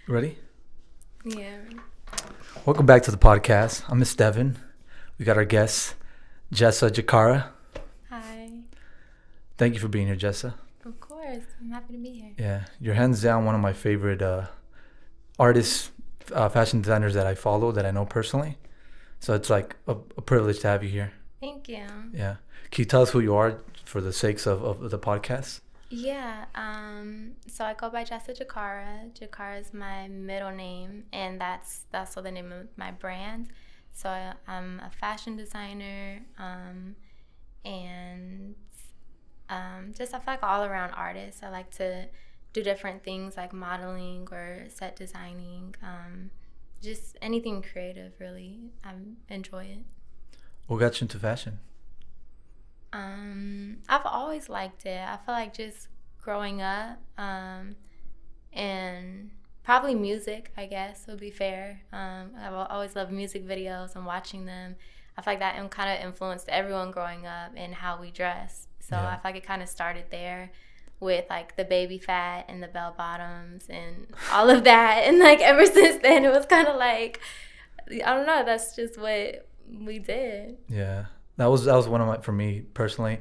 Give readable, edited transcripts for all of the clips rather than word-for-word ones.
Ready? Yeah. Welcome back to the podcast. I'm Miss Devin. We got our guest, Jessa Jacara. Hi. Thank you for being here, Jessa. Of course. I'm happy to be here. Yeah, you're hands down one of my favorite artists, fashion designers that I follow, that I know personally. So it's like a privilege to have you here. Thank you. Yeah. Can you tell us who you are for the sakes of the podcast? Yeah. So I go by Jessa Jacara. Jacara is my middle name, and that's also the name of my brand. So I'm a fashion designer, and just I feel like all around artist. I like to do different things like modeling or set designing, just anything creative. Really, I enjoy it. What got you into fashion? I've always liked it. I feel like just growing up, and probably music, I guess, would be fair. I've always loved music videos and watching them. I feel like that kind of influenced everyone growing up and how we dress. So Yeah. I feel like it kind of started there with like the baby fat and the bell bottoms and all of that. And like ever since then, it was kind of like, I don't know, that's just what we did. Yeah, that was one of my, for me personally,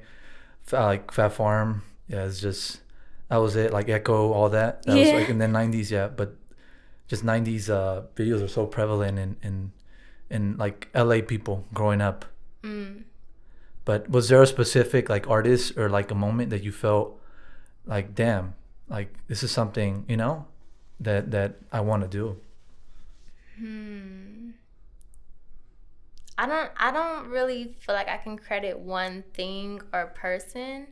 like Fat Farm. Yeah, it's just, that was it. Like Echo, all that. That was Yeah. like in the '90s. Yeah, but just '90s videos are so prevalent in like LA people growing up. Mm. But was there a specific like artist or like a moment that you felt like, damn, like this is something, that I want to do? I don't really feel like I can credit one thing or person,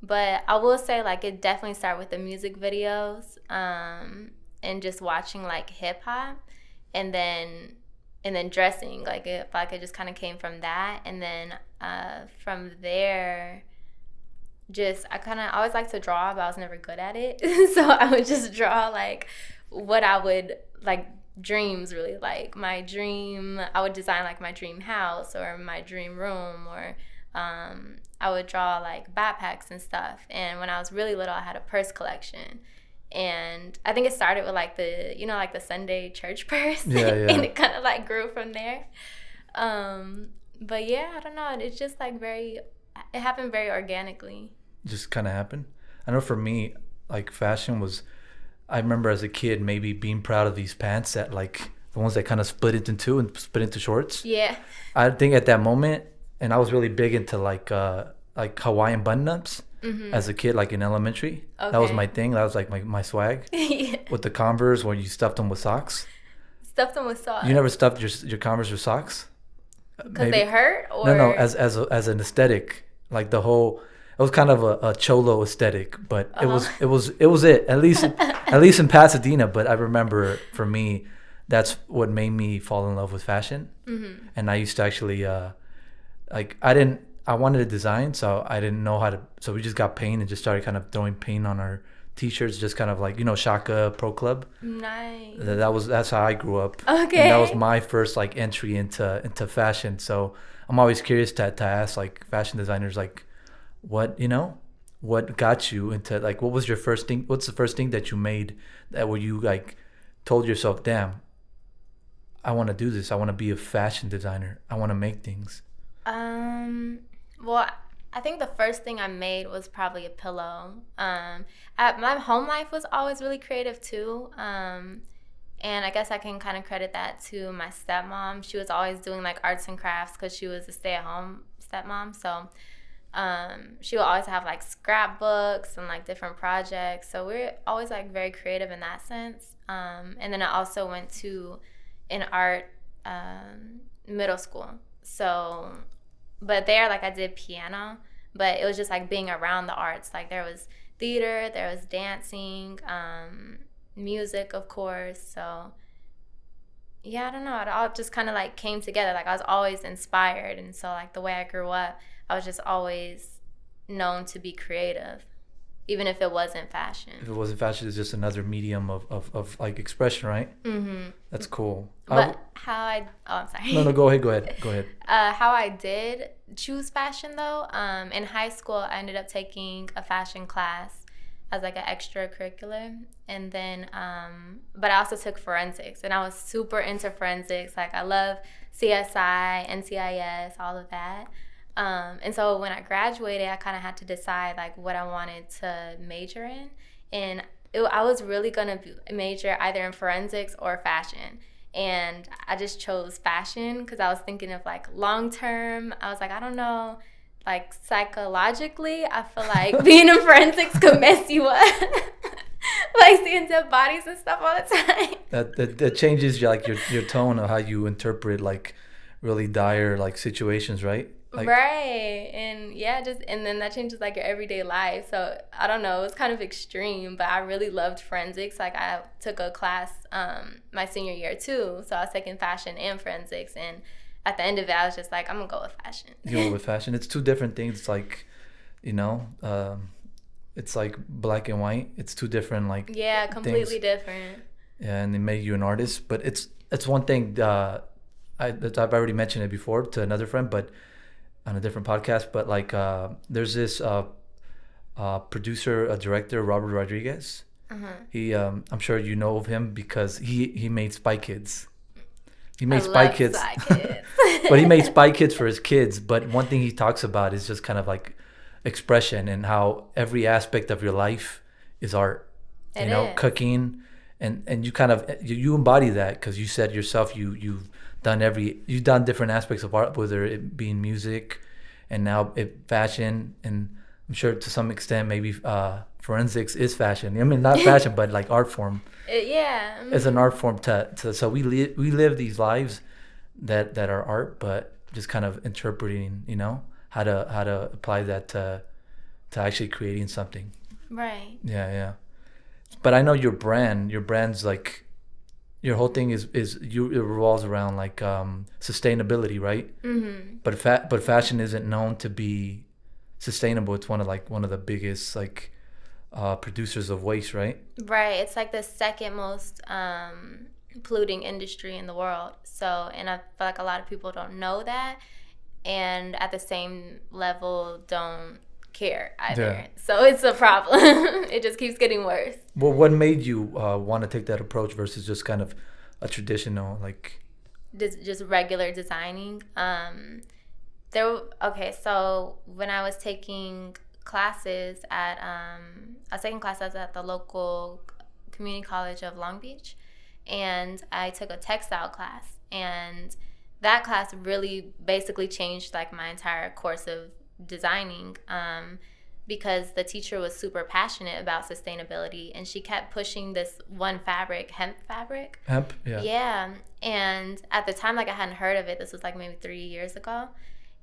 but I will say like it definitely started with the music videos, and just watching like hip hop, and then dressing like it just kind of came from that, and then from there, just I kind of always like to draw, but I was never good at it. So I would just draw like what I would like, dreams, really, like my dream. I would design like my dream house or my dream room, or I would draw like backpacks and stuff. And when I was really little, I had a purse collection, and I think it started with like like the Sunday church purse. Yeah, yeah. And it kind of like grew from there. But yeah, I don't know, it's just like it happened very organically. Just kind of happened. I know for me, like fashion was, I remember as a kid maybe being proud of these pants that like the ones that kind of split into two and split into shorts. Yeah. I think at that moment, and I was really big into like Hawaiian button-ups as a kid, like in elementary. Okay. That was my thing. That was like my swag. Yeah. With the Converse, where you stuffed them with socks. Stuffed them with sauce. You never stuffed your Converse with socks? Because they hurt, or No, as an aesthetic, like the whole. It was kind of a cholo aesthetic, but it was it at least in Pasadena. But I remember for me, that's what made me fall in love with fashion. And I used to actually I wanted to design, so I didn't know how to. So we just got paint and just started kind of throwing paint on our t-shirts, just kind of like Shaka Pro Club. Nice. That's how I grew up. Okay. And that was my first like entry into fashion. So I'm always curious to ask like fashion designers like, what got you into, like, what was your first thing? What's the first thing that you made that where you like told yourself, damn, I want to do this. I want to be a fashion designer. I want to make things. Well, I think the first thing I made was probably a pillow. My home life was always really creative too. And I guess I can kind of credit that to my stepmom. She was always doing like arts and crafts because she was a stay-at-home stepmom. So she would always have like scrapbooks and like different projects. So we're always like very creative in that sense. And then I also went to an art middle school. So, but there, like I did piano, but it was just like being around the arts. Like there was theater, there was dancing, music, of course. So yeah, I don't know. It all just kind of like came together. Like I was always inspired. And so like the way I grew up, I was just always known to be creative, even if it wasn't fashion. If it wasn't fashion, it's just another medium of like expression, right? Mm-hmm. That's cool. But I'm sorry. No, go ahead. How I did choose fashion though, in high school, I ended up taking a fashion class, as like an extracurricular. And then, but I also took forensics, and I was super into forensics. Like I love CSI, NCIS, all of that. And so when I graduated, I kind of had to decide like what I wanted to major in. And I was really going to major either in forensics or fashion. And I just chose fashion because I was thinking of like long term. I was like, I don't know, like psychologically, I feel like being in forensics could mess you up. Like seeing dead bodies and stuff all the time. That changes your tone of how you interpret like really dire like situations, right? Like, Right. And yeah, just and then that changes like your everyday life. So I don't know, it was kind of extreme, but I really loved forensics. Like I took a class my senior year too. So I was taking fashion and forensics, and at the end of it I was just like, I'm gonna go with fashion. you go with fashion. It's two different things. It's like, you know, it's like black and white. It's two different like Yeah, completely things. different. Yeah, and they make you an artist. But it's one thing. I've already mentioned it before to another friend, but on a different podcast. But like, there's this producer, a director, Robert Rodriguez. He, I'm sure you know of him because he made Spy Kids. He I made Spy love Kids, Spy Kids. but he made Spy Kids for his kids. But one thing he talks about is just kind of like expression and how every aspect of your life is art. You It know, is. cooking, and you kind of you embody that because you said yourself you've done different aspects of art, whether it being music, and now fashion, and I'm sure to some extent maybe forensics is fashion. I mean, not fashion, but like art form. Yeah. It's an art form to so we live these lives that are art, but just kind of interpreting, you know, how to apply that to actually creating something. Right. Yeah, yeah. But I know your brand's like your whole thing is it revolves around like sustainability, right? But fashion isn't known to be sustainable. It's one of the biggest like producers of waste, right? Right. It's like the second most polluting industry in the world. So, and I feel like a lot of people don't know that, and at the same level don't care Yeah. either. So it's a problem. It just keeps getting worse. Well, what made you want to take that approach versus just kind of a traditional like? Just regular designing. Okay, so when I was taking classes at I was taking classes at the local community college of Long Beach, and I took a textile class, and that class really basically changed like my entire course of designing, because the teacher was super passionate about sustainability, and she kept pushing this one fabric, hemp fabric. Hemp, yeah. Yeah. And at the time, like I hadn't heard of it. This was like maybe 3 years ago.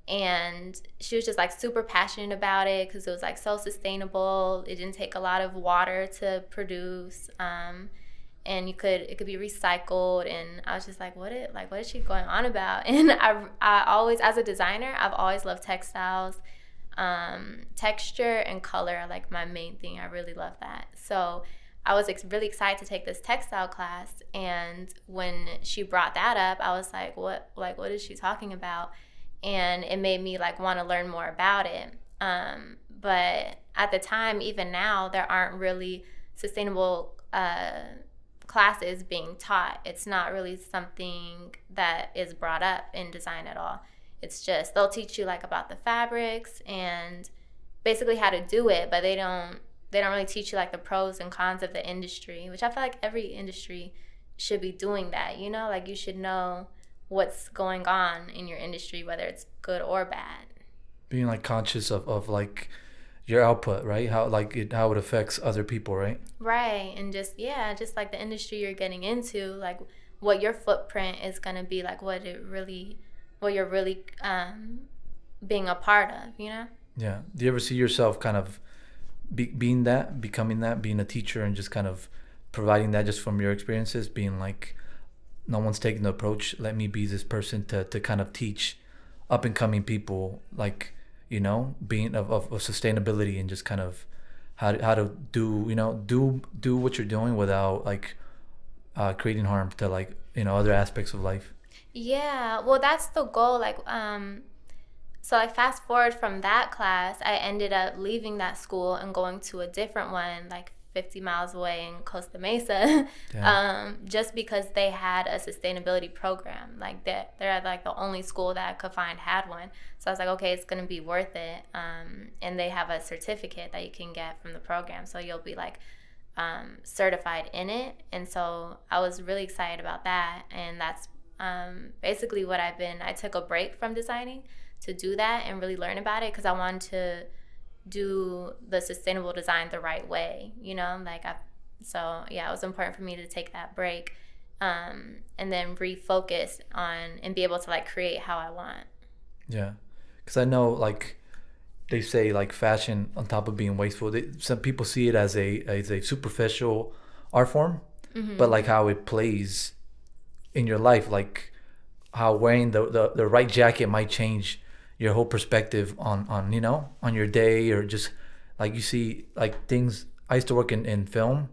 And she was just like super passionate about it because it was like so sustainable. It didn't take a lot of water to produce. And it could be recycled. And I was just like, what is she going on about? And I always, as a designer, I've always loved textiles. Texture and color are like my main thing. I really love that. So I was really excited to take this textile class, and when she brought that up, I was like, what is she talking about? And it made me like want to learn more about it. But at the time, even now, there aren't really sustainable classes being taught. It's not really something that is brought up in design at all. It's just they'll teach you like about the fabrics and basically how to do it, but they don't really teach you like the pros and cons of the industry, which I feel like every industry should be doing that, you know? Like you should know what's going on in your industry, whether it's good or bad. Being like conscious of like your output, right? How it affects other people, right? Right. And just like the industry you're getting into, like what your footprint is going to be, like what you're really being a part of, you know? Yeah. Do you ever see yourself kind of becoming that, being a teacher and just kind of providing that just from your experiences, being like, no one's taking the approach, let me be this person to kind of teach up and coming people, like, you know, being of sustainability and just kind of how to do, you know, do what you're doing without like creating harm to like, you know, other aspects of life. Yeah, well, that's the goal. Like, So like fast forward from that class, I ended up leaving that school and going to a different one, like 50 miles away in Costa Mesa, Damn. just because they had a sustainability program. Like they're like the only school that I could find had one. So I was like, okay, it's gonna be worth it. And they have a certificate that you can get from the program, so you'll be like certified in it. And so I was really excited about that, and that's basically what I took a break from designing to do that and really learn about it, because I wanted to do the sustainable design the right way, so yeah, it was important for me to take that break, and then refocus on and be able to like create how I want. Yeah, because I know like they say like fashion on top of being wasteful, some people see it as a superficial art form, but like how it plays in your life, like how wearing the right jacket might change your whole perspective on on your day, or just like you see like things. I used to work in film,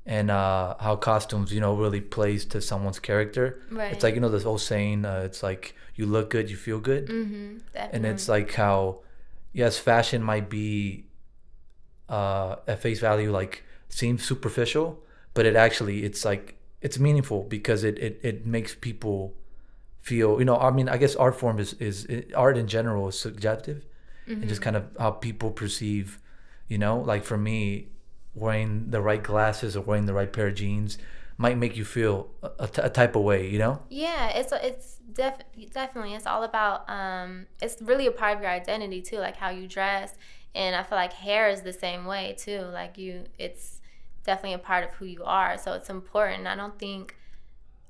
and how costumes really plays to someone's character. It's like Right. this whole saying, it's like you look good, you feel good. And it's Definitely. like how, yes, fashion might be at face value like seems superficial, but it's like it's meaningful because it makes people feel. I mean, I guess art form art in general is subjective, and just kind of how people perceive. Like for me, wearing the right glasses or wearing the right pair of jeans might make you feel a type of way. Yeah, definitely, it's all about it's really a part of your identity too, like how you dress. And I feel like hair is the same way too, like it's definitely a part of who you are, so it's important.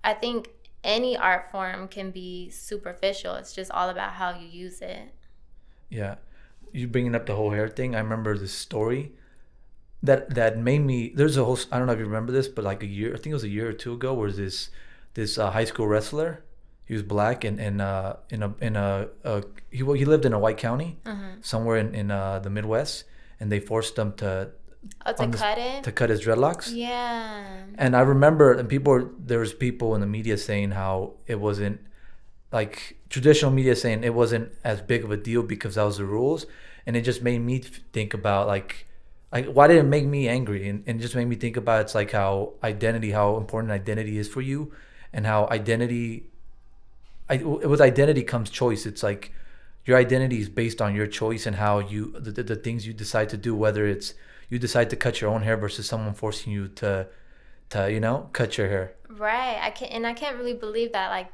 I think any art form can be superficial. It's just all about how you use it. Yeah, you bringing up the whole hair thing. I remember this story that made me. There's a whole. I don't know if you remember this, but like a year, I think it was a year or two ago, where this high school wrestler. He was black, and he lived in a white county, somewhere in the Midwest, and they forced him Oh, to on this cut it. to cut his dreadlocks. Yeah. And I remember, and there was people in the media saying how it wasn't, like traditional media saying it wasn't as big of a deal because that was the rules. And it just made me think about like why did it make me angry, and it just made me think about, it's like how important identity is for you, and how with identity comes choice. It's like your identity is based on your choice and how the things you decide to do, whether it's you decide to cut your own hair versus someone forcing you to cut your hair. Right. I can't really believe that, like,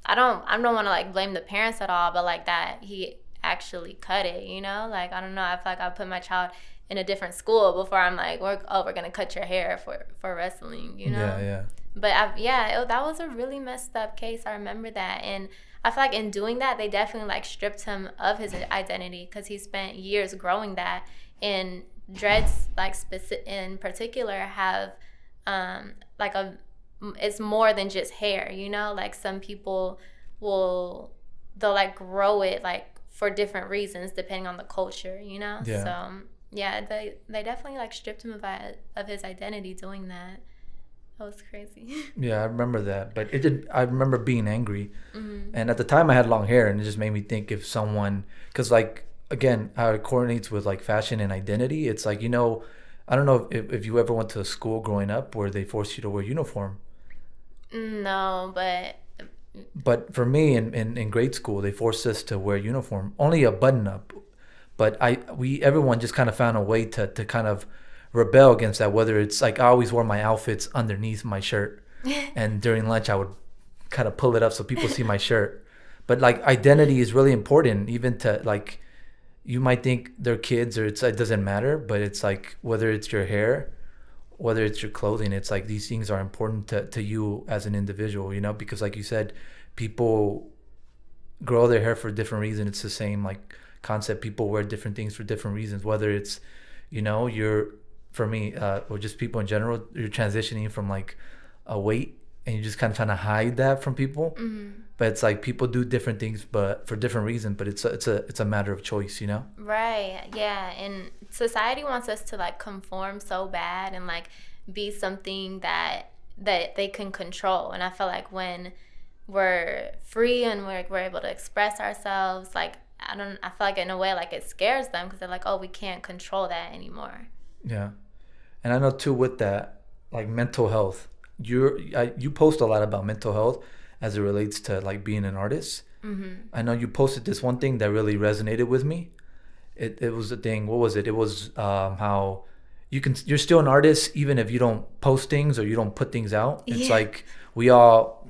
I don't want to like blame the parents at all, but like that he actually cut it. Like, I don't know. I feel like I put my child in a different school before I'm like, we're going to cut your hair for wrestling. Yeah, yeah. But that was a really messed up case. I remember that. And I feel like in doing that, they definitely like stripped him of his identity, because he spent years growing that. And dreads, like specific in particular, have like it's more than just hair. Like some people they'll like grow it like for different reasons depending on the culture. Yeah. So yeah, they definitely like stripped him of his identity doing that. That was crazy. Yeah, I remember that, but it did. I remember being angry, Hmm. and at the time I had long hair, and it just made me think if someone, because like again, how it coordinates with like fashion and identity. It's like I don't know if you ever went to a school growing up where they forced you to wear uniform, No, but but for me in grade school they forced us to wear uniform, only a button up. But everyone just kind of found a way to kind of rebel against that. Whether it's like I always wore my outfits underneath my shirt, and during lunch I would kind of pull it up so people see my shirt. But like identity is really important, even to like you might think they're kids or it doesn't matter, but it's like whether it's your hair, whether it's your clothing, it's like these things are important to you as an individual, because like you said, people grow their hair for different reasons. It's the same like concept. People wear different things for different reasons, whether it's you're, for me, or just people in general, you're transitioning from like a weight, and you're just kind of trying to hide that from people. mhm. But it's like people do different things but for different reasons, but it's a matter of choice. Right. Yeah. And society wants us to like conform so bad and like be something that they can control. And I feel like when we're free and we're able to express ourselves, like I feel like in a way like it scares them because they're like, oh, we can't control that anymore. Yeah. And I know too with that, like mental health. You post a lot about mental health as it relates to like being an artist. Mm-hmm. I know you posted this one thing that really resonated with me. It was a thing. What was it? It was how you're still an artist even if you don't post things or you don't put things out. It's Yeah. like we all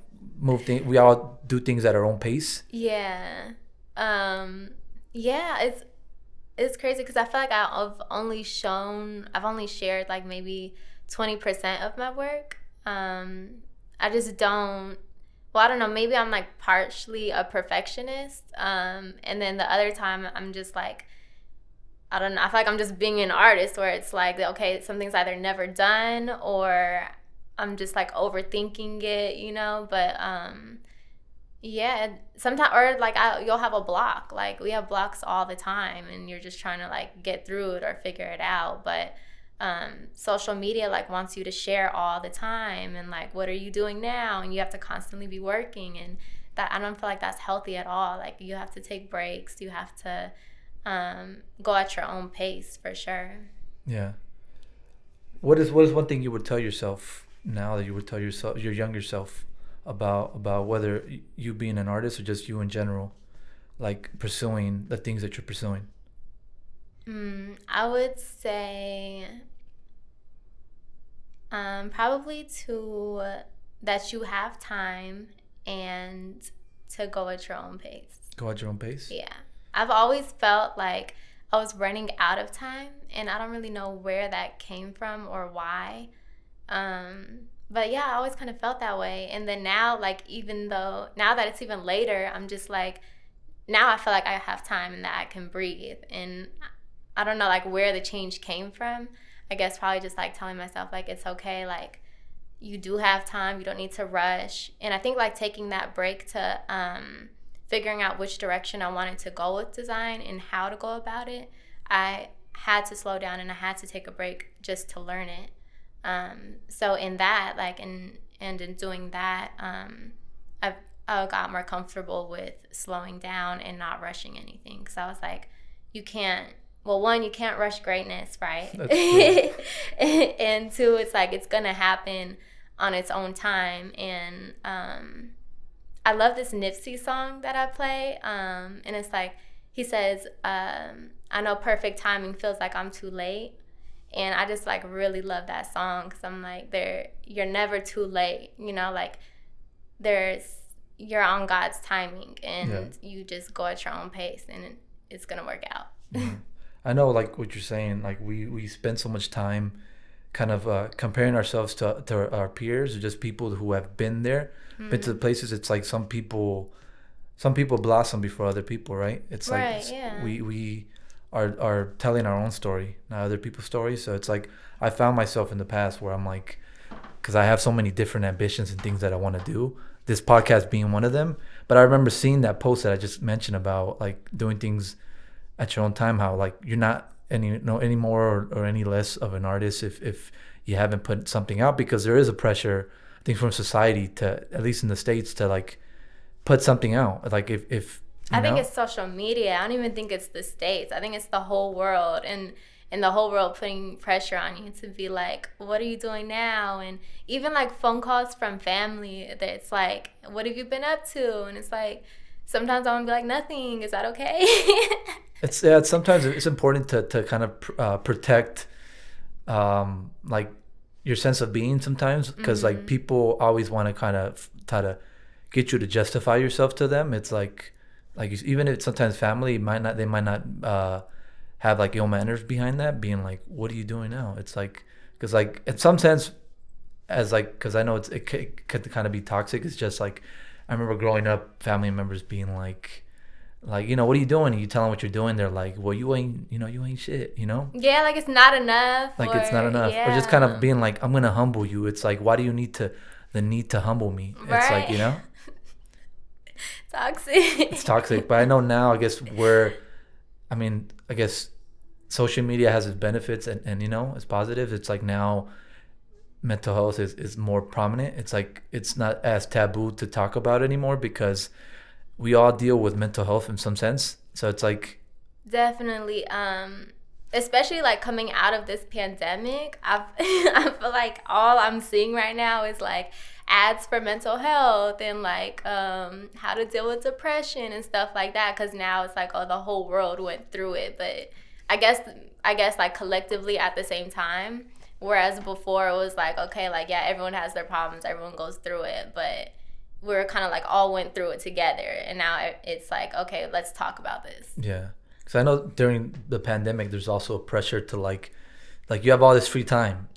do things at our own pace. Yeah. Um, yeah, it's crazy because I feel like I've only shared like maybe 20% of my work. I just don't, well, I don't know, maybe I'm like partially a perfectionist. And then the other time I'm just like, I don't know, I feel like I'm just being an artist where it's like, okay, something's either never done or I'm just like overthinking it, but yeah, sometimes or like you'll have a block. Like we have blocks all the time, and you're just trying to like get through it or figure it out. But social media like wants you to share all the time, and like what are you doing now? And you have to constantly be working, and that I don't feel like that's healthy at all. Like you have to take breaks. You have to go at your own pace for sure. Yeah. What is one thing you would tell yourself now that you would tell yourself your younger self about whether you being an artist or just you in general, like pursuing the things that you're pursuing? I would say probably to that you have time and to go at your own pace. Go at your own pace. Yeah. I've always felt like I was running out of time, and I don't really know where that came from or why. But yeah, I always kind of felt that way. And then now, like, even though now that it's even later, I'm just like, now I feel like I have time and that I can breathe. And I don't know, like, where the change came from. I guess probably just like telling myself, like, it's okay. Like, you do have time. You don't need to rush. And I think, like, taking that break to figuring out which direction I wanted to go with design and how to go about it, I had to slow down and I had to take a break just to learn it. So in that, like, and in doing that, I got more comfortable with slowing down and not rushing anything. So I was like, you can't, well, one, you can't rush greatness, right? That's true. And two, it's like, it's going to happen on its own time. And, I love this Nipsey song that I play. And it's like, he says, I know perfect timing feels like I'm too late. And I just like really love that song because I'm like, you're never too late, like you're on God's timing and you just go at your own pace and it's gonna work out. Mm-hmm. I know, like what you're saying, like we spend so much time kind of comparing ourselves to our peers or just people who have been there, been to the places. It's like some people blossom before other people, right? It's like Right, yeah. we are telling our own story, not other people's stories. So it's like I found myself in the past where I'm like, because I have so many different ambitions and things that I want to do, this podcast being one of them. But I remember seeing that post that I just mentioned about like doing things at your own time, how like you're not any more or any less of an artist if you haven't put something out, because there is a pressure, I think, from society to, at least in the States, to like put something out. Like if I think it's social media. I don't even think it's the States. I think it's the whole world, and the whole world putting pressure on you to be like, what are you doing now? And even like phone calls from family that it's like, what have you been up to? And it's like, sometimes I want to be like, nothing. Is that okay? it's sometimes it's important to kind of protect like your sense of being sometimes, because like people always want to kind of try to get you to justify yourself to them. It's like even if sometimes family might not have like ill manners behind that, being like, what are you doing now? It's like, because like in some sense, as like, because I know it could kind of be toxic. It's just like I remember growing up, family members being like what are you doing? And you tell them what you're doing, they're like, well, you ain't shit, Yeah, like it's not enough. like it's not enough. Yeah. Or just kind of being like, I'm gonna humble you. It's like, why do you need the need to humble me? Right. It's like, Toxic. It's toxic. But I know now, I guess I guess social media has its benefits and it's positive. It's like now mental health is more prominent. It's like it's not as taboo to talk about anymore because we all deal with mental health in some sense. So it's like, Definitely. Especially like coming out of this pandemic, I feel like all I'm seeing right now is like ads for mental health and like how to deal with depression and stuff like that. Because now it's like, oh, the whole world went through it, but I guess I guess like collectively at the same time. Whereas before it was like, okay, like yeah, everyone has their problems, everyone goes through it, but we're kind of like all went through it together, and now it's like, okay, let's talk about this. yeah. Because I know during the pandemic, there's also a pressure to like you have all this free time.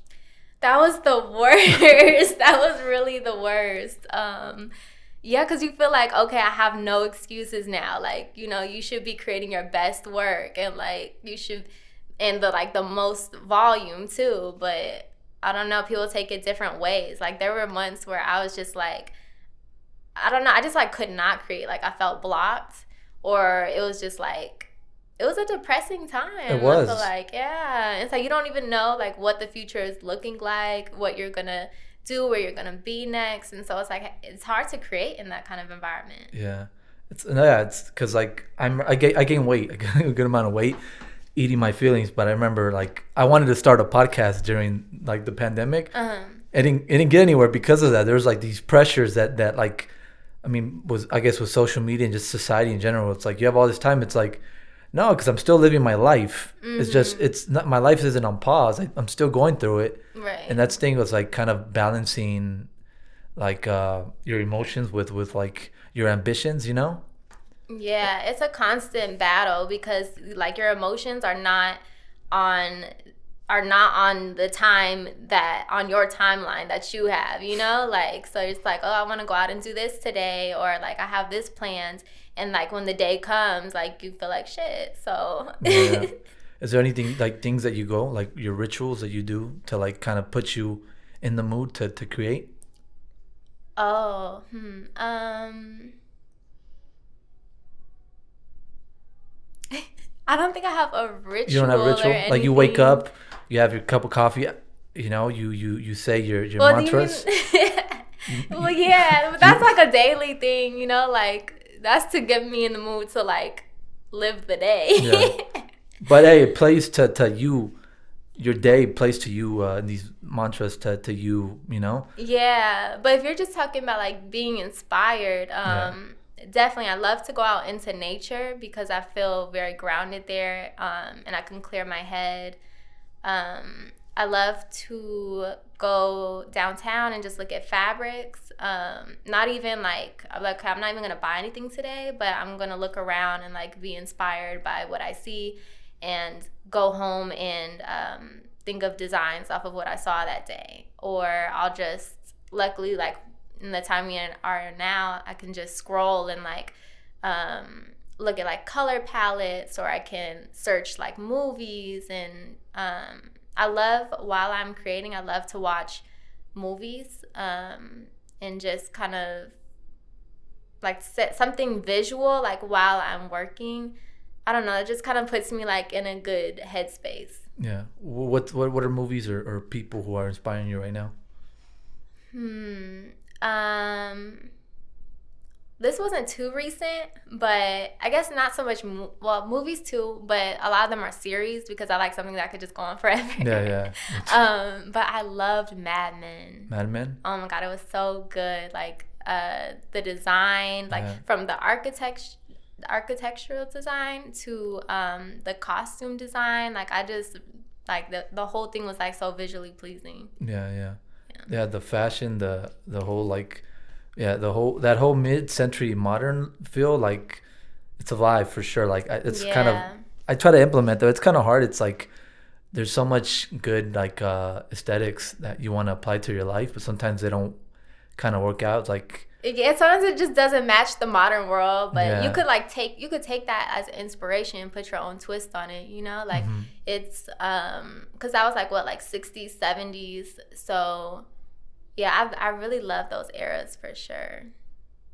That was the worst. That was really the worst. Yeah, because you feel like, okay, I have no excuses now. Like, you know, you should be creating your best work and like you should, and the like the most volume too. But I don't know, people take it different ways. Like there were months where I was just like, I don't know, I just like could not create. Like I felt blocked, or it was just like it was a depressing time. It I feel was. like, yeah. It's like you don't even know like what the future is looking like, what you're gonna do, where you're gonna be next, and so it's like it's hard to create in that kind of environment. Yeah. It's no, yeah. It's because like I gained weight, I gained a good amount of weight, eating my feelings. But I remember like I wanted to start a podcast during like the pandemic. It didn't get anywhere because of that. There was like these pressures that like, I mean, was I guess with social media and just society in general. It's like you have all this time. It's like, no, because I'm still living my life. It's just it's not, my life isn't on pause. I'm still going through it. Right. And that thing was like kind of balancing like your emotions with like your ambitions, you know? Yeah, it's a constant battle because like your emotions on are not on the time that on your timeline that you have, you know? Like so it's like, oh, I want to go out and do this today, or like I have this planned, and like when the day comes, like you feel like shit. So Yeah. Is there anything like things that you go like your rituals that you do to like kind of put you in the mood to create? oh, I don't think I have a You don't have a ritual or ritual? Like you wake anything. up, you have your cup of coffee, you know, you say your Well, do you mean? mantras. Well, yeah, but that's like a daily thing, you know. Like that's to get me in the mood to like live the Yeah. day. But hey, it plays to you. Your day plays to you. These mantras to you. You know. Yeah, but if you're just talking about like being inspired, Yeah. definitely I love to go out into nature because I feel very grounded there, and I can clear my head. I love to go downtown and just look at fabrics. Not even like I'm not even gonna buy anything today, but I'm gonna look around and like be inspired by what I see, and go home and think of designs off of what I saw that day. Or I'll just luckily like in the time we are now, I can just scroll and like look at like color palettes, or I can search like movies. And I love, while I'm creating, I love to watch movies, and just kind of like set something visual like while I'm working. I don't know, it just kind of puts me like in a good headspace. Yeah. What are movies or people who are inspiring you right now? Um, this wasn't too recent, but I guess not so much. Well, movies too, but a lot of them are series because I like something that could just go on forever. Yeah. But I loved Mad Men. Mad Men. Oh my god, it was so good. Like the design, like Yeah. from the architectural design to the costume design. Like I just like the whole thing was like so visually pleasing. Yeah. The fashion, the whole like, yeah, that whole mid-century modern feel, like it's alive for sure. Like it's kind of, Yeah. I try to implement though. It's kind of hard. It's like there's so much good like aesthetics that you want to apply to your life, but sometimes they don't kind of work out. It's like, Yeah, sometimes it just doesn't match the modern world, but Yeah. you could take that as inspiration and put your own twist on it, you know? Like it's cuz I was like what, like 60s, 70s. So yeah, I really love those eras for sure.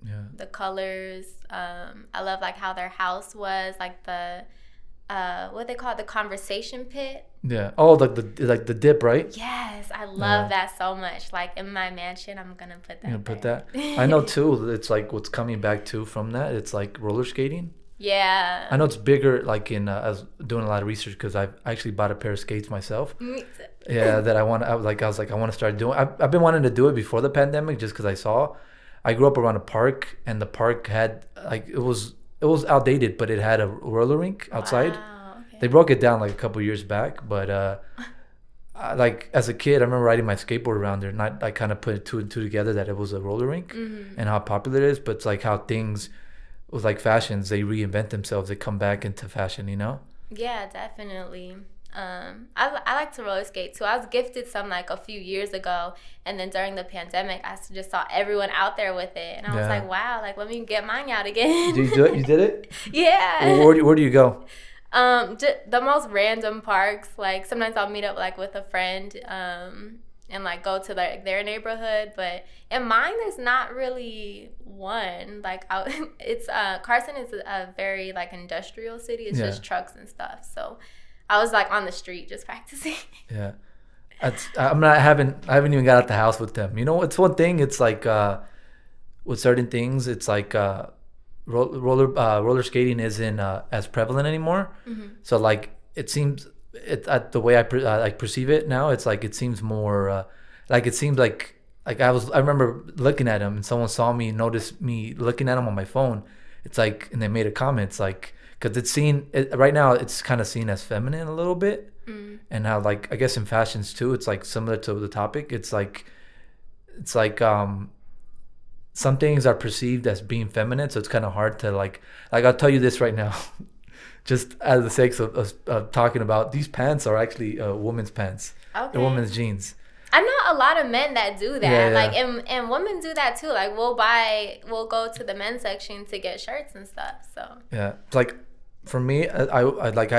yeah, The colors, I love like how their house was, like the what they call it, the conversation pit. yeah. Oh, the dip, right? Yes, I love Yeah. that so much. Like in my mansion, I'm gonna put that You know, put there. that. I know too. It's like what's coming back too from that. It's like roller skating. Yeah. I know it's bigger. Like I was doing a lot of research because I actually bought a pair of skates myself. Me too. Yeah, that I want. I want to start doing. I've been wanting to do it before the pandemic, just because I saw. I grew up around a park, and the park had like it was outdated, but it had a roller rink outside. Wow. They Okay. broke it down like a couple years back, but like as a kid, I remember riding my skateboard around there, and I kind of put two and two together that it was a roller rink, Hmm. and how popular it is. But it's like how things with like fashions, they reinvent themselves, they come back into fashion, you know? Yeah, definitely. I like to roller skate too. I was gifted some like a few years ago, and then during the pandemic, just saw everyone out there with it, and I was Yeah. like, wow, like let me get mine out Do you again. do it? You did it? Yeah. Where do you go? The most random parks. Like sometimes I'll meet up like with a friend, and like go to their neighborhood. But in mine, there's not really one. Like it's Carson is a very like industrial city. It's Yeah. just trucks and stuff. So I was like on the street just practicing. Yeah. I haven't even got out the house with them. You know, it's one thing. It's like with certain things, it's like roller skating isn't as prevalent anymore. Hmm. So like it seems the way like perceive it now, it's like it seems more like it seems like I remember looking at him and someone saw me, noticed me looking at him on my phone. It's like, and they made a comment. It's like because right now it's kind of seen as feminine a little bit, Mm. and how like I guess in fashions too, it's like similar to the topic. It's like some things are perceived as being feminine, so it's kind of hard to like I'll tell you this right now, just as the sake of talking about these pants are actually women's pants, they're Okay. women's jeans. I know a lot of men that do Yeah, that. yeah, Like and women do that too. Like we'll go to the men's section to get shirts and stuff. So yeah. It's like for me, I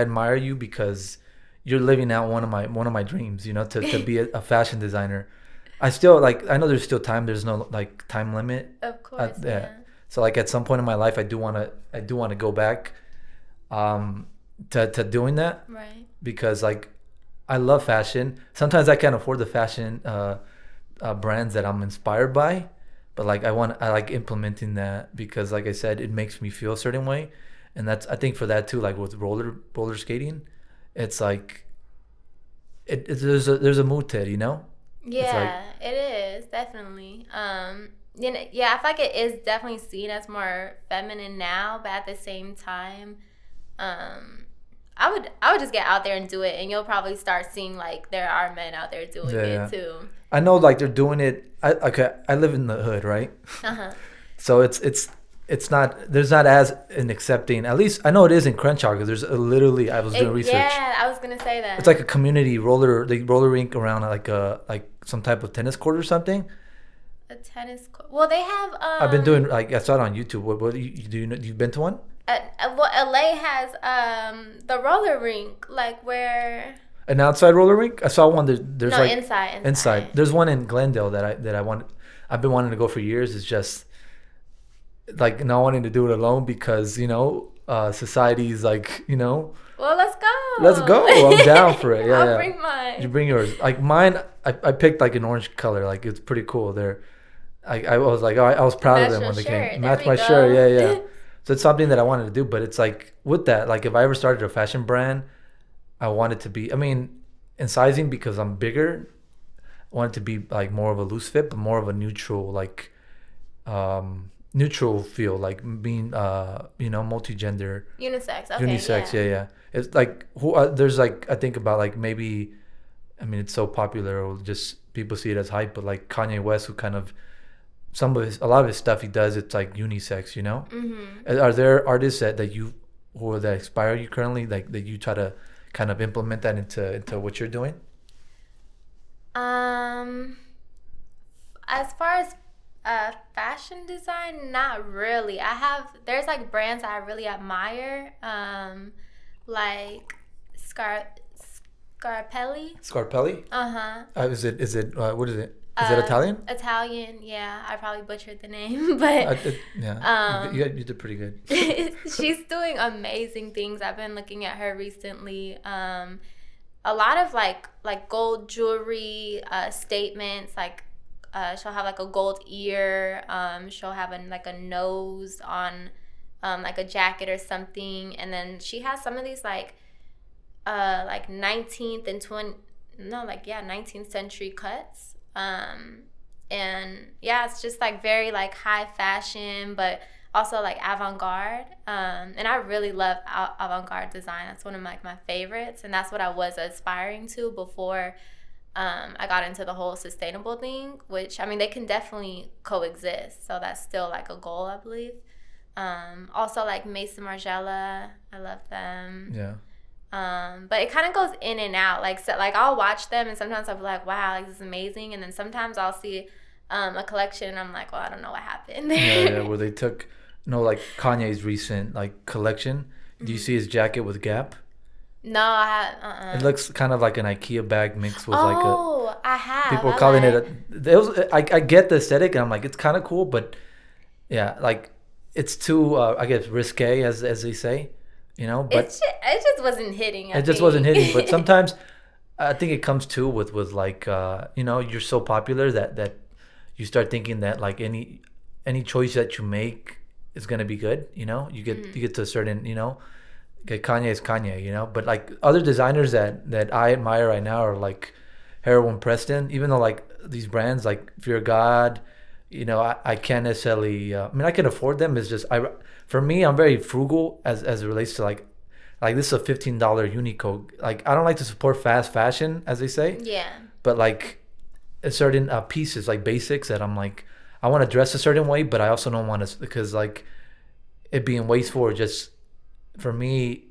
admire you because you're living out one of my dreams. You know, to be a fashion designer. I still like. I know there's still time. There's no like time limit. of course, Yeah. yeah. So like at some point in my life, I do wanna go back, um, to doing that Right. because like I love fashion. Sometimes I can't afford the fashion brands that I'm inspired by, but like I like implementing that because like I said, it makes me feel a certain way, and that's I think for that too. Like with roller skating, it's like there's a mood to it, you know. It's like Yeah, it is definitely. Yeah, I feel like it is definitely seen as more feminine now, but at the same time, um, I would just get out there and do it, and you'll probably start seeing like there are men out there doing yeah, it yeah. too. I know like they're doing it. I live in the hood, right? Uh huh. So it's not there's not as an accepting. At least I know it is in Crenshaw because there's literally I was doing research. Yeah, I was gonna say that. It's like a community roller rink around like some type of tennis court or something. A tennis court. Well, they have I've been doing like I saw it on YouTube. What do you know? You've been to one? well, LA has the roller rink, like where An outside roller rink? I saw one. There's no like inside. inside. There's one in Glendale that I want. I've been wanting to go for years. It's just like not wanting to do it alone because society's like Well, let's go. let's go. I'm down for it. Yeah, I'll yeah. bring mine. You bring yours. Like mine, I picked like an orange color. Like it's pretty cool. I was like, I was proud of Match them your when they shirt. came. There Match we my go. shirt. Yeah, yeah. So it's something that I wanted to do, but it's like with that, like if I ever started a fashion brand, I want it to be. I mean, in sizing because I'm bigger, I want it to be like more of a loose fit, but more of a neutral, like neutral feel, like being multi-gender, Unisex. Okay. unisex. Yeah. Yeah, yeah. It's like there's like I think about like maybe, I mean it's so popular or just people see it as hype, but like Kanye West who kind of a lot of his stuff he does it's like unisex, you know. Mhm. Are there artists that inspire you currently, like that you try to kind of implement that into what you're doing? Um, as far as fashion design, not really. There's like brands I really admire, like Scar Scarpelli. Scarpelli? Uh-huh. Is it what is it? Is it Italian? Italian, yeah. I probably butchered the name, but Yeah, um, you did pretty good. she's doing amazing things. I've been looking at her recently. A lot of like gold jewelry statements. Like she'll have like a gold ear. She'll have like a nose on like a jacket or something, and then she has some of these like 19th and 20 no like yeah 19th century cuts, and yeah, it's just like very like high fashion, but also like avant-garde, and I really love avant-garde design. That's one of my favorites, and that's what I was aspiring to before I got into the whole sustainable thing, which I mean they can definitely coexist, so that's still like a goal, I believe. Also like Mason Margiela, I love them. Yeah. But it kind of goes in and out. Like, so, like I'll watch them and sometimes I'll be like, wow, like this is amazing. And then sometimes I'll see a collection and I'm like, well, I don't know what happened. Yeah, where they took, like Kanye's recent like collection. Do you see his jacket with Gap? No, I have. It looks kind of like an IKEA bag mixed with Oh, I have. people calling it. I get the aesthetic, and I'm like, it's kind of cool, but yeah, like it's too, I guess, risque, as they say, But It just wasn't hitting. it just wasn't hitting. But sometimes I think it comes too with like you're so popular that you start thinking that like any choice that you make is gonna be good. You get to a certain okay, Kanye is Kanye, But like other designers that I admire right now are like Heroin Preston. Even though like these brands like Fear God, I can't necessarily. I mean, I can afford them. It's just for me, I'm very frugal as it relates to like this is a $15 Uniqlo. Like I don't like to support fast fashion, as they say. Yeah. But like a certain pieces, like basics, that I'm like I want to dress a certain way, but I also don't want to, because it being wasteful or just for me,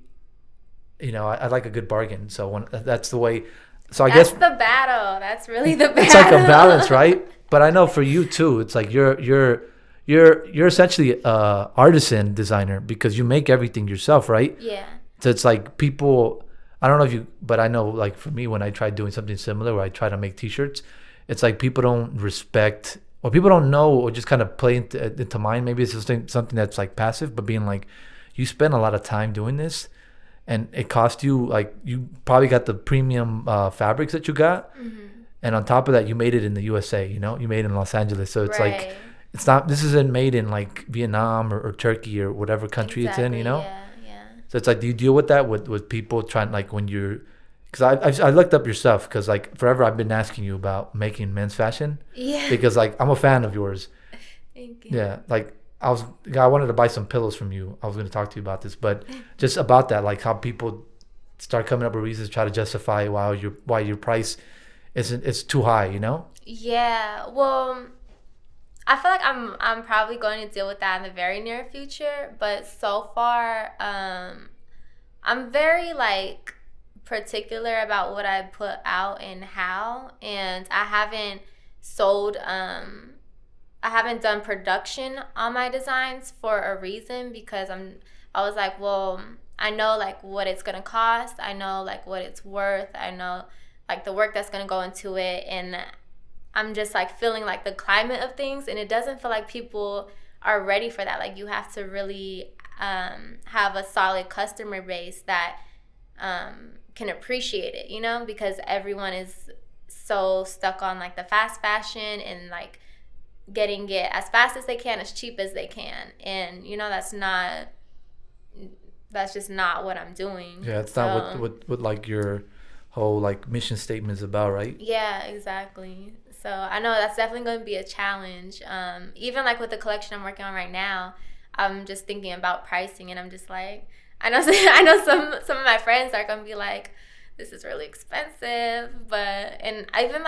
I like a good bargain. So that's the way. So I guess that's the battle. That's really the battle. It's like a balance, right? But I know for you too, it's like you're essentially a artisan designer because you make everything yourself, right? Yeah. So it's like people. I don't know if you, but I know like for me when I tried doing something similar, where I try to make T-shirts, it's like people don't respect or people don't know or just kind of play into mind. Maybe it's just something that's like passive, but being like, you spend a lot of time doing this, and it cost you like you probably got the premium fabrics that you got, and on top of that, you made it in the USA. You made it in Los Angeles, so it's like it's not. This isn't made in like Vietnam or Turkey or whatever country it's in. Yeah. So it's like, do you deal with that with people trying like when you're, because I looked up your stuff because like forever I've been asking you about making men's fashion. Yeah. Because like I'm a fan of yours. Thank you. Yeah, like I wanted to buy some pillows from you. I was going to talk to you about this, but just about that, like how people start coming up with reasons to try to justify why your price it's too high. Yeah. Well, I feel like I'm probably going to deal with that in the very near future, but so far, I'm very like particular about what I put out and how, and I haven't done production on my designs for a reason, because I was like, well, I know like what it's gonna cost, I know like what it's worth, I know like the work that's gonna go into it, and I'm just like feeling like the climate of things, and it doesn't feel like people are ready for that. Like you have to really have a solid customer base that can appreciate it, because everyone is so stuck on like the fast fashion and like getting it as fast as they can, as cheap as they can, and that's just not what I'm doing. Yeah, it's not what like your whole like mission statement is about, right? Yeah, exactly. So I know that's definitely going to be a challenge. Even like with the collection I'm working on right now, I'm just thinking about pricing, and I'm just like, I know some of my friends are going to be like, this is really expensive, and I've even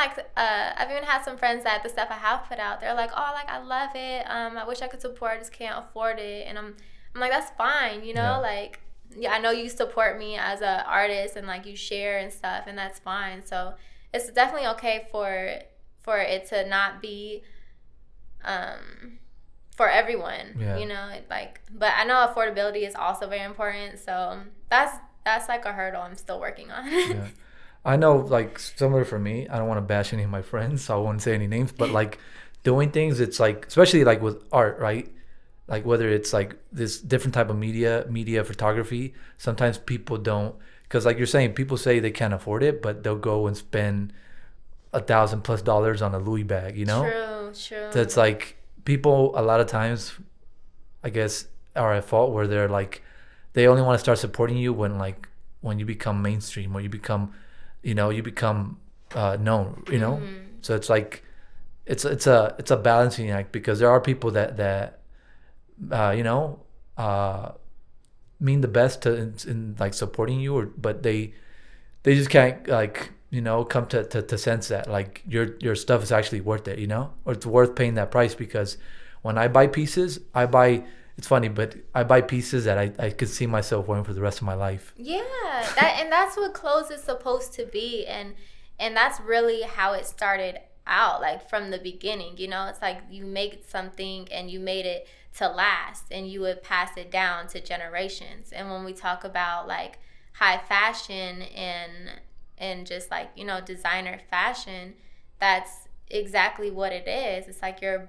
had some friends that the stuff I have put out, they're like, oh, like I love it. I wish I could support, I just can't afford it, and I'm like, that's fine, Yeah. like, yeah, I know you support me as an artist and like you share and stuff, and that's fine. So it's definitely okay for it to not be for everyone. Yeah. But I know affordability is also very important, so that's like a hurdle I'm still working on. Yeah. I know, like, similar for me, I don't want to bash any of my friends, so I won't say any names, but like doing things, it's like, especially like with art, right? Like whether it's like this different type of media photography, sometimes people don't, because like you're saying, people say they can't afford it, but they'll go and spend $1,000+ on a Louis bag, True. So it's like people a lot of times, I guess, are at fault, where they're like, they only want to start supporting you when like when you become mainstream, or you become, you become known, So it's like it's a balancing act, because there are people that uh, you know uh, mean the best in like supporting you, but they just can't like come to sense that like your stuff is actually worth it, or it's worth paying that price. Because when I buy pieces, it's funny, but I buy pieces that I could see myself wearing for the rest of my life. Yeah, that's what clothes is supposed to be, and that's really how it started out, like from the beginning. It's like you make something and you made it to last, and you would pass it down to generations. And when we talk about like high fashion and just like designer fashion, that's exactly what it is. It's like you're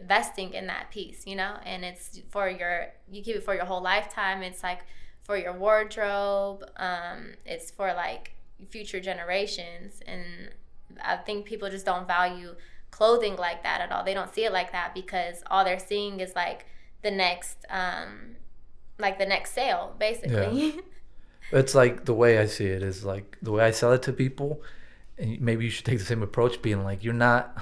investing in that piece, and it's you keep it for your whole lifetime. It's like for your wardrobe. It's for like future generations. And I think people just don't value clothing like that at all. They don't see it like that, because all they're seeing is like the next sale, Yeah. basically. It's like the way I see it is like the way I sell it to people, and maybe you should take the same approach, being like you're not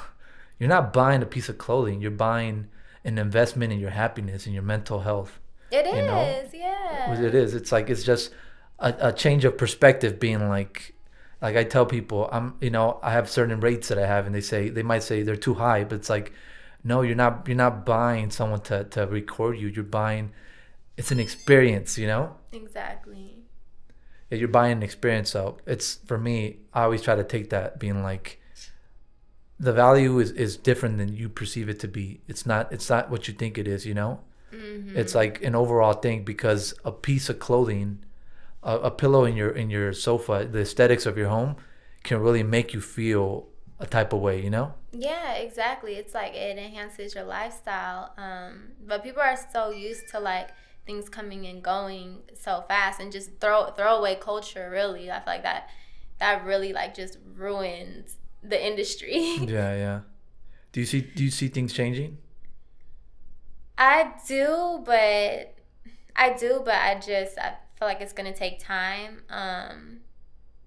buying a piece of clothing, you're buying an investment in your happiness and your mental health. It You know, is, yeah. it is. It's like it's just a change of perspective, being like I tell people, I have certain rates that I have, and they might say they're too high, but it's like, no, you're not buying someone to record you. You're buying, it's an experience, Exactly. Yeah, you're buying an experience. So it's, for me, I always try to take that, being like, the value is different than you perceive it to be. It's not what you think it is. It's like an overall thing, because a piece of clothing, a pillow in your sofa, the aesthetics of your home can really make you feel a type of way. Yeah, exactly. It's like it enhances your lifestyle. But people are so used to like things coming and going so fast, and just throwaway culture. Really, I feel like that really like just ruins the industry. Yeah, yeah. Do you see things changing? I do, but I feel like it's gonna take time,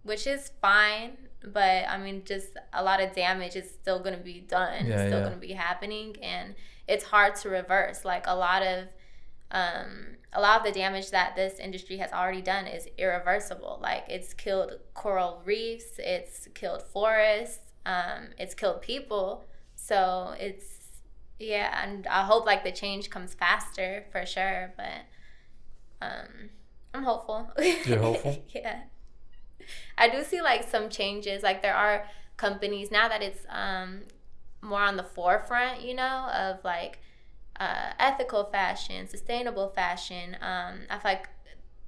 which is fine. But I mean, just a lot of damage is still gonna be done. It's Yeah, still yeah. gonna be happening, and it's hard to reverse. Like a lot of the damage that this industry has already done is irreversible. Like it's killed coral reefs, it's killed forests, it's killed people. So yeah, and I hope like the change comes faster for sure. But I'm hopeful. You're hopeful? Yeah, I do see like some changes. Like there are companies now that it's more on the forefront, of like ethical fashion, sustainable fashion. I feel like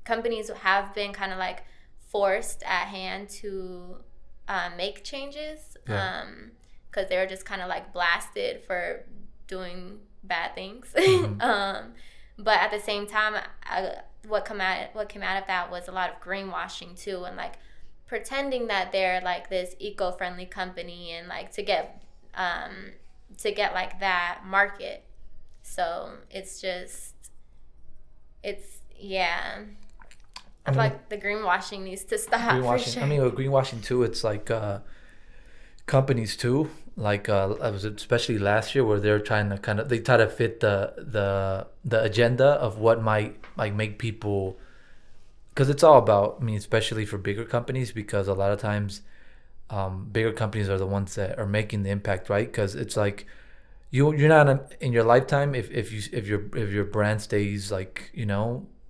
companies have been kind of like forced at hand to make changes, Yeah. because they were just kind of like blasted for doing bad things. Hmm. But at the same time, what came out of that was a lot of greenwashing too, and like pretending that they're like this eco-friendly company, and like to get like that market. So it's yeah. I I feel mean, like the greenwashing needs to stop for greenwashing. I sure. mean, with greenwashing too, it's like companies too. Like I was especially last year, where they're trying to they try to fit the agenda of what might like make people, because it's all about, I mean, especially for bigger companies, because a lot of times bigger companies are the ones that are making the impact, right? Because it's like you're not in your lifetime, if your brand stays like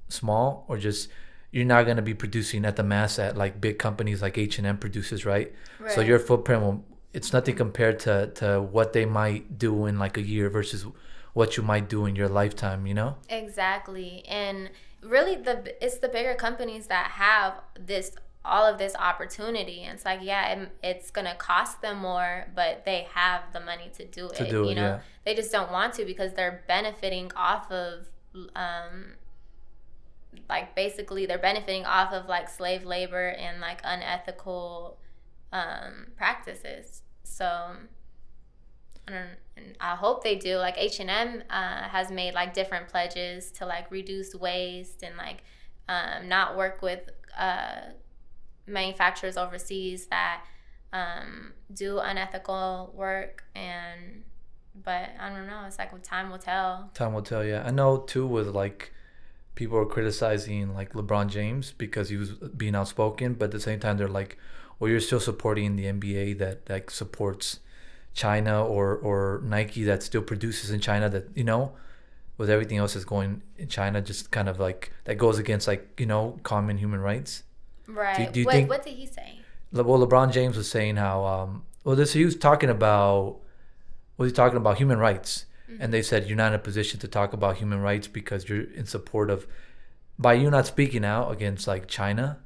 small, or just, you're not going to be producing at the mass at like big companies like H&M produces, right? So Right. your footprint will, it's nothing compared to what they might do in like a year versus what you might do in your lifetime. Exactly. And really it's the bigger companies that have this all of this opportunity. And it's like, yeah, it's going to cost them more, but they have the money to do To it, do it, yeah. They just don't want to, because they're benefiting off of like basically they're benefiting off of like slave labor and like unethical practices. So and I hope they do. Like H&M has made like different pledges to like reduce waste and like not work with manufacturers overseas that do unethical work. And but I don't know. It's like time will tell. Time will tell. Yeah, I know too. With like people are criticizing like LeBron James because he was being outspoken, but at the same time they're like, well, you're still supporting the NBA that like supports China, or Nike that still produces in China, that with everything else that's going in China, just kind of like that goes against like common human rights. Right. Do you think? What did he say? Well, LeBron James was saying how well, this he was talking about, human rights, and they said you're not in a position to talk about human rights because you're in support of, by you not speaking out against like China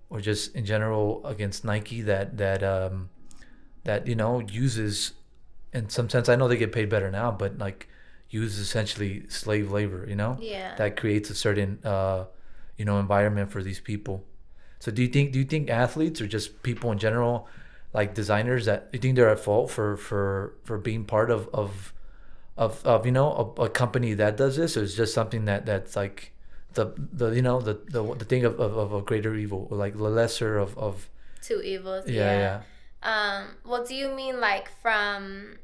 or just in general against Nike, that uses, in some sense, I know they get paid better now, but like uses essentially slave labor, Yeah. that creates a certain environment for these people. So do you think athletes or just people in general, like designers, that you think they're at fault for being part of a company that does this, or is just something that's like the thing of a greater evil, or like the lesser of Two evils. yeah, Yeah. yeah. Well, do you mean like from?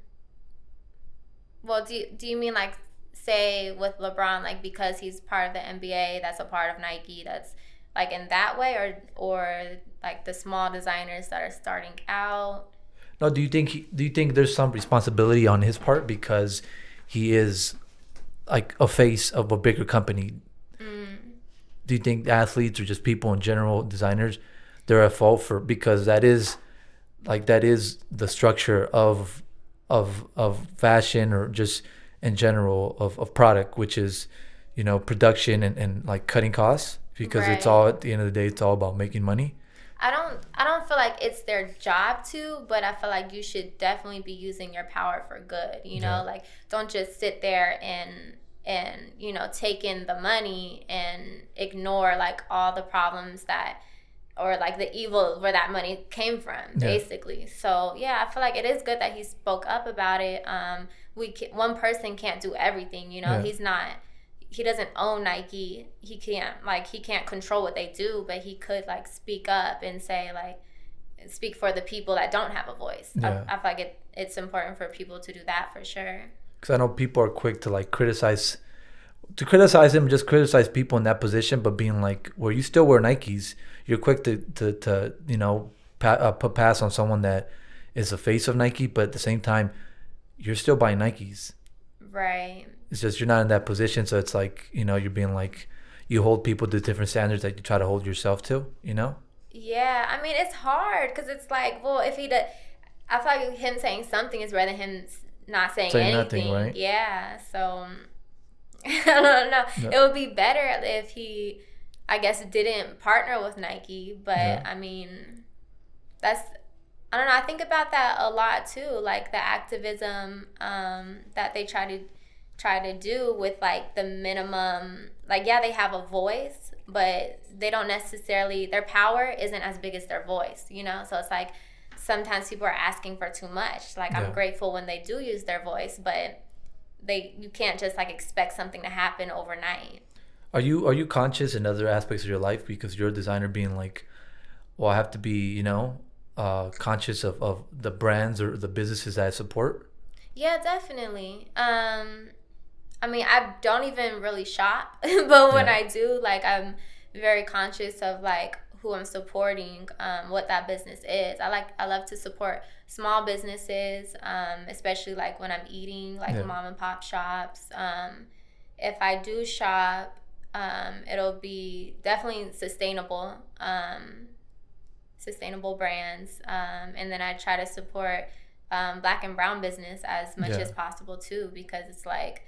Well, do you mean like say with LeBron, like because he's part of the NBA, that's a part of Nike, that's like in that way, or like the small designers that are starting out? No, do you think there's some responsibility on his part because he is like a face of a bigger company? Mm, Do you think athletes or just people in general, designers, they're at fault for, because that is the structure of fashion, or just in general of product, which is production and like cutting costs, because it's right. all, at the end of the day, it's all about making money. I don't feel like it's their job to, but I feel like you should definitely be using your power for good, Yeah, like don't just sit there and take in the money and ignore like all the problems that, or like the evil where that money came from, yeah, basically. So yeah, I feel like it is good that he spoke up about it. One person can't do everything. yeah, He doesn't own Nike. He can't control what they do, but he could like speak up and say like speak for the people that don't have a voice. yeah. I feel like it's important for people to do that for sure. Because I know people are quick to like criticize him, just criticize people in that position, but being like, well, you still wear Nikes. You're quick to put pass on someone that is the face of Nike, but at the same time, you're still buying Nikes. Right. It's just you're not in that position, so it's like you're being like, you hold people to different standards that you try to hold yourself to. Yeah, I mean it's hard because it's like, well, if he does, I feel like him saying something is rather than him not saying Saying nothing, anything. right? Yeah, so I don't know. Yeah, It would be better if he, I guess, didn't partner with Nike. yeah, But I mean, that's, I don't know. I think about that a lot too, like the activism that they try to do with like the minimum. Like, yeah, they have a voice, but they don't necessarily, their power isn't as big as their voice. So it's like sometimes people are asking for too much. Like, I'm yeah. grateful when they do use their voice, but you can't just like expect something to happen overnight. Are you conscious in other aspects of your life, because you're a designer, being like, well, I have to be conscious of the brands or the businesses that I support? Yeah, definitely. I mean, I don't even really shop, but when Yeah, I do, like, I'm very conscious of like who I'm supporting, what that business is. I love to support small businesses, especially like when I'm eating, like yeah, mom and pop shops. If I do shop, it'll be definitely sustainable brands, and then I try to support black and brown business as much yeah. as possible too, because it's like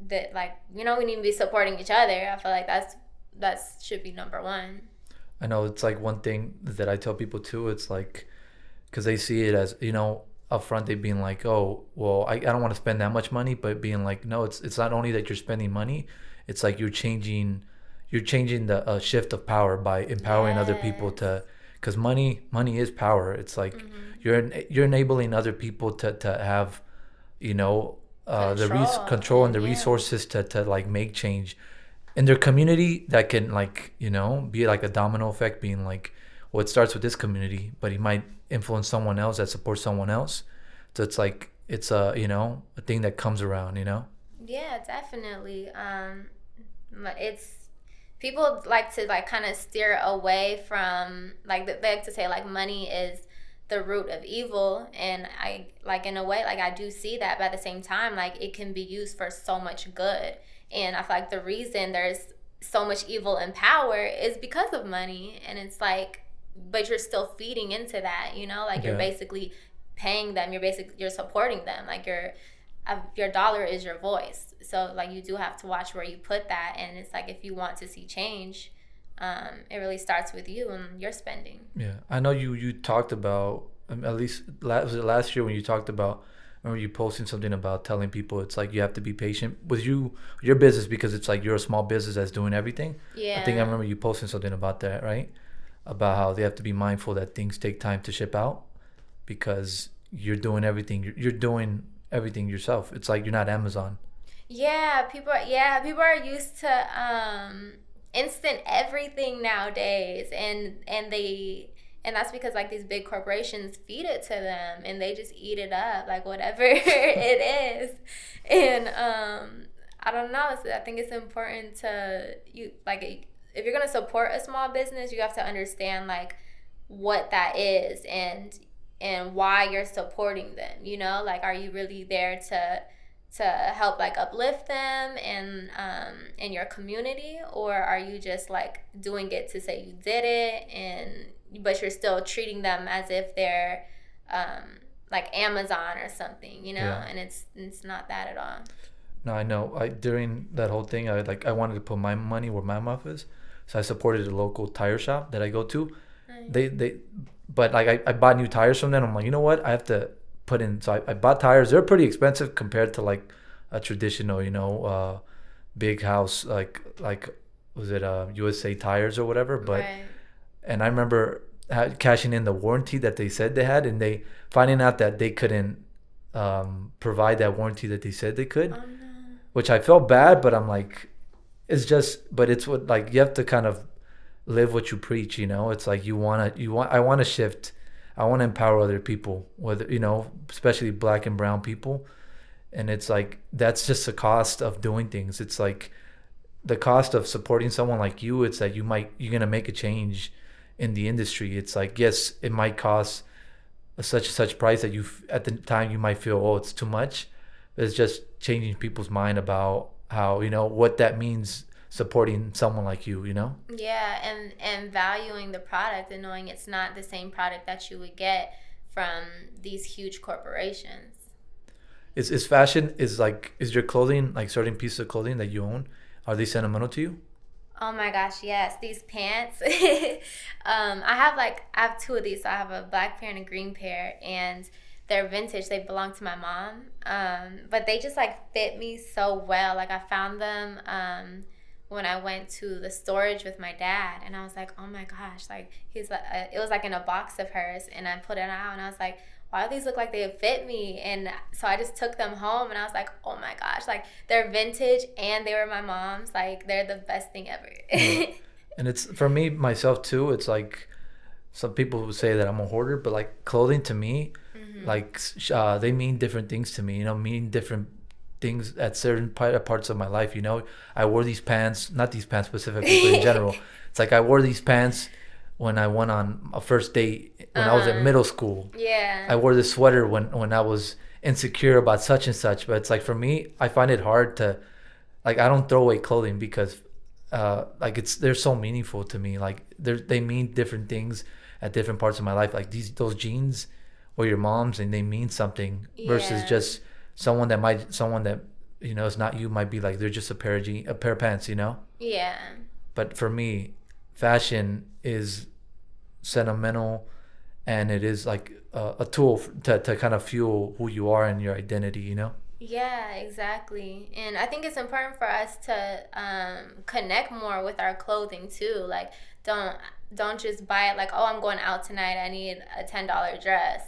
that, like, we need to be supporting each other. I feel like that should be number one. I know it's like one thing that I tell people too. It's like, because they see it as, upfront, they being like, oh, well, I don't want to spend that much money, but being like, no, it's not only that you're spending money, it's like you're changing the shift of power by empowering other people Yes. to, because money is power. It's like Hmm. you're enabling other people to have you know, Control control and and the yeah. resources to like make change in their community that can like, you know, be like a domino effect, being like, well, it starts with this community, but he might influence someone else that supports someone else. So it's like it's a, you know, a thing that comes around, you know. Yeah, definitely. It's people like to like kind of steer away from like they like to say like money is the root of evil, and I like in a way like I do see that, but at the same time like it can be used for so much good, and I feel like the reason there's so much evil and power is because of money, and it's like, but you're still feeding into that, you know, like you're Yeah. basically paying them, you're supporting them, like your dollar is your voice. So like you do have to watch where you put that, and it's like if you want to see change, it really starts with you and your spending. Yeah, I know you talked about at least was it last year when you talked about, remember you posting something about telling people it's like you have to be patient with your business because it's like you're a small business that's doing everything. I think I Yeah. remember you posting something about that, right? About how they have to be mindful that things take time to ship out because you're doing everything. You're doing everything yourself. It's like you're not Amazon. People are used to instant everything nowadays, and that's because like these big corporations feed it to them and they just eat it up like whatever it is. And I don't know, I think it's important to you like if you're going to support a small business, you have to understand like what that is, and why you're supporting them, you know, like are you really there to help like uplift them and in your community, or are you just like doing it to say you did it, and but you're still treating them as if they're like Amazon or something, you know, Yeah. and it's not that at all. No, I know. I during that whole thing, I wanted to put my money where my mouth is, so I supported a local tire shop that I go to. Right. They but like I bought new tires from them. I'm like, you know what, I have to put in, so I bought tires. They're pretty expensive compared to like a traditional, you know, big house like was it USA tires or whatever. But Right. and I remember cashing in the warranty that they said they had, and they finding out that they couldn't provide that warranty that they said they could, Oh no. which I felt bad. But I'm like, it's just, but it's what, like, you have to kind of live what you preach, you know. It's like I want to shift, I want to empower other people, whether, you know, especially black and brown people. And it's like that's just the cost of doing things. It's like the cost of supporting someone like you. It's that you're gonna make a change in the industry. It's like, yes, it might cost a such price that you at the time you might feel, oh, it's too much. But it's just changing people's mind about how, you know, what that means, supporting someone like you know. Yeah, and valuing the product and knowing it's not the same product that you would get from these huge corporations. Is fashion, is like, is your clothing, like certain pieces of clothing that you own, are they sentimental to you? Oh my gosh, yes, these pants. I have two of these. So I have a black pair and a green pair, and they're vintage. They belong to my mom. But they just like fit me so well. Like I found them when I went to the storage with my dad, and I was like, oh my gosh, like he's like, it was like in a box of hers, and I put it out, and I was like, why do these look like they fit me? And so I just took them home, and I was like, oh my gosh, like they're vintage and they were my mom's. Like they're the best thing ever. Yeah. And it's for me myself too. It's like some people would say that I'm a hoarder, but like clothing to me, Hmm. like they mean different things to me. You know, mean different things at certain parts of my life. You know, I wore these pants, not these pants specifically, but in general, it's like I wore these pants when I went on a first date when I was in Uh-huh. middle school. I Yeah. wore this sweater when I was insecure about such and such. But it's like for me, I find it hard to, like, I don't throw away clothing because like it's they're so meaningful to me. Like they mean different things at different parts of my life. Like those jeans or your mom's, and they mean something versus Yeah. just someone that, you know, is not you, might be like they're just a pair of pants, you know. Yeah. But for me, fashion is sentimental, and it is like a tool to kind of fuel who you are and your identity, you know. Yeah, exactly. And I think it's important for us to connect more with our clothing too. Like don't don't just buy it like, oh, I'm going out tonight, I need a $10 dress.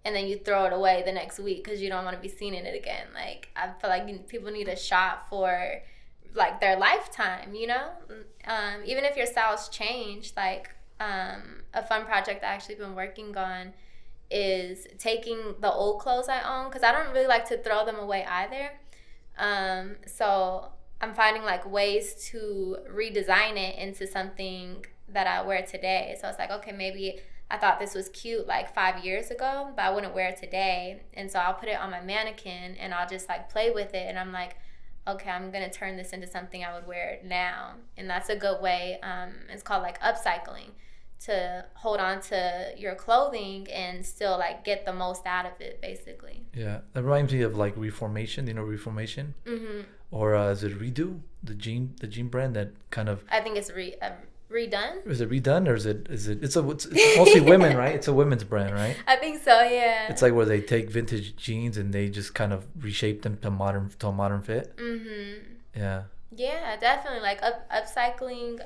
and then you throw it away the next week because you don't want to be seen in it again. Like, I feel like people need a shop for like their lifetime, you know? Even if your styles change, like a fun project I actually been working on is taking the old clothes I own, because I don't really like to throw them away either. So I'm finding like ways to redesign it into something that I wear today. So it's like, okay, maybe I thought this was cute like 5 years ago, but I wouldn't wear it today. And so I'll put it on my mannequin and I'll just like play with it. And I'm like, okay, I'm gonna turn this into something I would wear now. And that's a good way. It's called like upcycling, to hold on to your clothing and still like get the most out of it, basically. Yeah, that reminds me of like Reformation. You know Reformation, or is it Redo, the jean brand that kind of? I think it's redone. Is it redone, or it's mostly women, right? It's a women's brand, right? I think so. Yeah. It's like where they take vintage jeans and they just kind of reshape them to a modern fit. Yeah. Yeah, definitely. Like upcycling,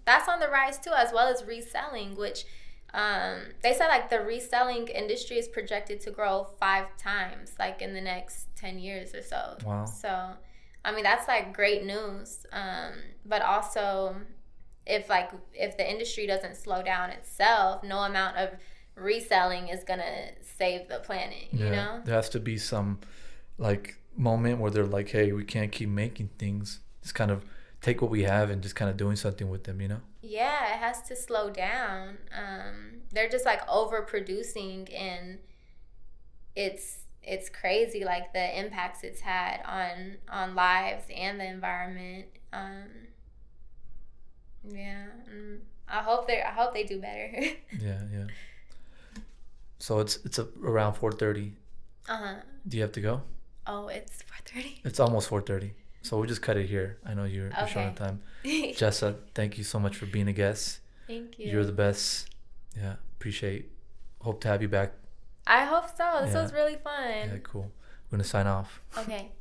that's on the rise too, as well as reselling, which they said like the reselling industry is projected to grow 5 times, like in the next 10 years or so. Wow. So, I mean, that's like great news. But also, if the industry doesn't slow down itself, no amount of reselling is gonna save the planet. You know, there has to be some like moment where they're like, hey, we can't keep making things. Just kind of take what we have and just kind of doing something with them, you know? Yeah, it has to slow down. They're just like overproducing, and it's crazy, like the impacts it's had on lives and the environment. Yeah, I hope they do better. Yeah. So it's around 4:30. Do you have to go? Oh, it's 4:30. It's almost 4:30. So we'll just cut it here. I know you're short on time. Jessa, thank you so much for being a guest. Thank you. You're the best. Yeah, appreciate. Hope to have you back. I hope so. This was really fun. Yeah, cool. We're gonna sign off. Okay.